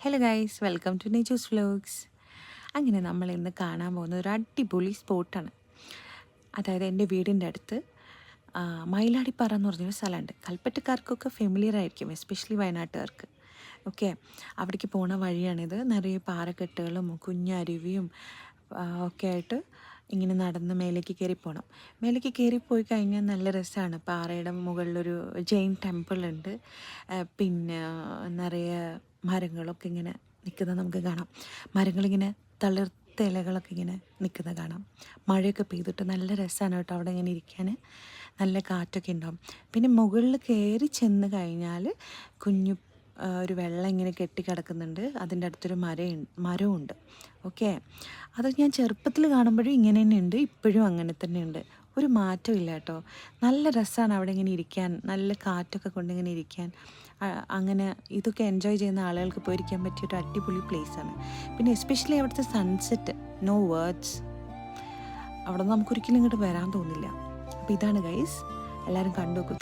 Hello guys, welcome to നേച്ചൂസ് vlogs. അങ്ങനെ നമ്മൾ ഇന്ന് കാണാൻ പോകുന്ന ഒരു അടിപൊളി സ്പോട്ടാണ്. അതായത് എൻ്റെ വീടിൻ്റെ അടുത്ത് മയിലാടിപ്പാറ എന്ന് പറഞ്ഞൊരു സ്ഥലമുണ്ട്. കൽപ്പറ്റക്കാർക്കൊക്കെ ഫെമിലിയർ ആയിരിക്കും, എസ്പെഷ്യലി വയനാട്ടുകാർക്ക്. ഓക്കെ, അവിടേക്ക് പോണ വഴിയാണിത്. നിറയെ പാറക്കെട്ടുകളും കുഞ്ഞരുവിയും ഒക്കെ ആയിട്ട് ഇങ്ങനെ നടന്ന് മേലേക്ക് കയറി പോകണം. മേലേക്ക് കയറിപ്പോയി കഴിഞ്ഞാൽ നല്ല രസമാണ്. പാറയുടെ മുകളിലൊരു ജെയിൻ ടെമ്പിൾ ഉണ്ട്. പിന്നെ നിറയെ മരങ്ങളൊക്കെ ഇങ്ങനെ നിൽക്കുന്നത് നമുക്ക് കാണാം. മരങ്ങളിങ്ങനെ തളിർത്ത ഇലകളൊക്കെ ഇങ്ങനെ നിൽക്കുന്നത് കാണാം. മഴയൊക്കെ പെയ്തിട്ട് നല്ല രസമാണ് കേട്ടോ അവിടെ ഇങ്ങനെ ഇരിക്കാൻ. നല്ല കാറ്റൊക്കെ ഉണ്ടാവും. പിന്നെ മുകളിൽ കയറി ചെന്ന് കഴിഞ്ഞാൽ കുഞ്ഞു ഒരു വെള്ളം ഇങ്ങനെ കെട്ടിക്കിടക്കുന്നുണ്ട്. അതിൻ്റെ അടുത്തൊരു മരമുണ്ട്. ഓക്കെ, അത് ഞാൻ ചെറുപ്പത്തിൽ കാണുമ്പോഴും ഇങ്ങനെ തന്നെ ഉണ്ട്, ഇപ്പോഴും അങ്ങനെ തന്നെ ഉണ്ട്. ഒരു മാറ്റവും ഇല്ല കേട്ടോ. നല്ല രസമാണ് അവിടെ ഇങ്ങനെ ഇരിക്കാൻ, നല്ല കാറ്റൊക്കെ കൊണ്ടിങ്ങനെ ഇരിക്കാൻ. അങ്ങനെ ഇതൊക്കെ എൻജോയ് ചെയ്യുന്ന ആളുകൾക്ക് പോയിരിക്കാൻ പറ്റിയൊരു അടിപൊളി പ്ലേസാണ്. പിന്നെ എസ്പെഷ്യലി അവിടുത്തെ സൺസെറ്റ്, നോ വേർഡ്സ്. അവിടെ നിന്ന് നമുക്കൊരിക്കലും ഇങ്ങോട്ട് വരാൻ തോന്നില്ല. അപ്പോൾ ഇതാണ് ഗൈസ്, എല്ലാവരും കണ്ടു നോക്കൂ.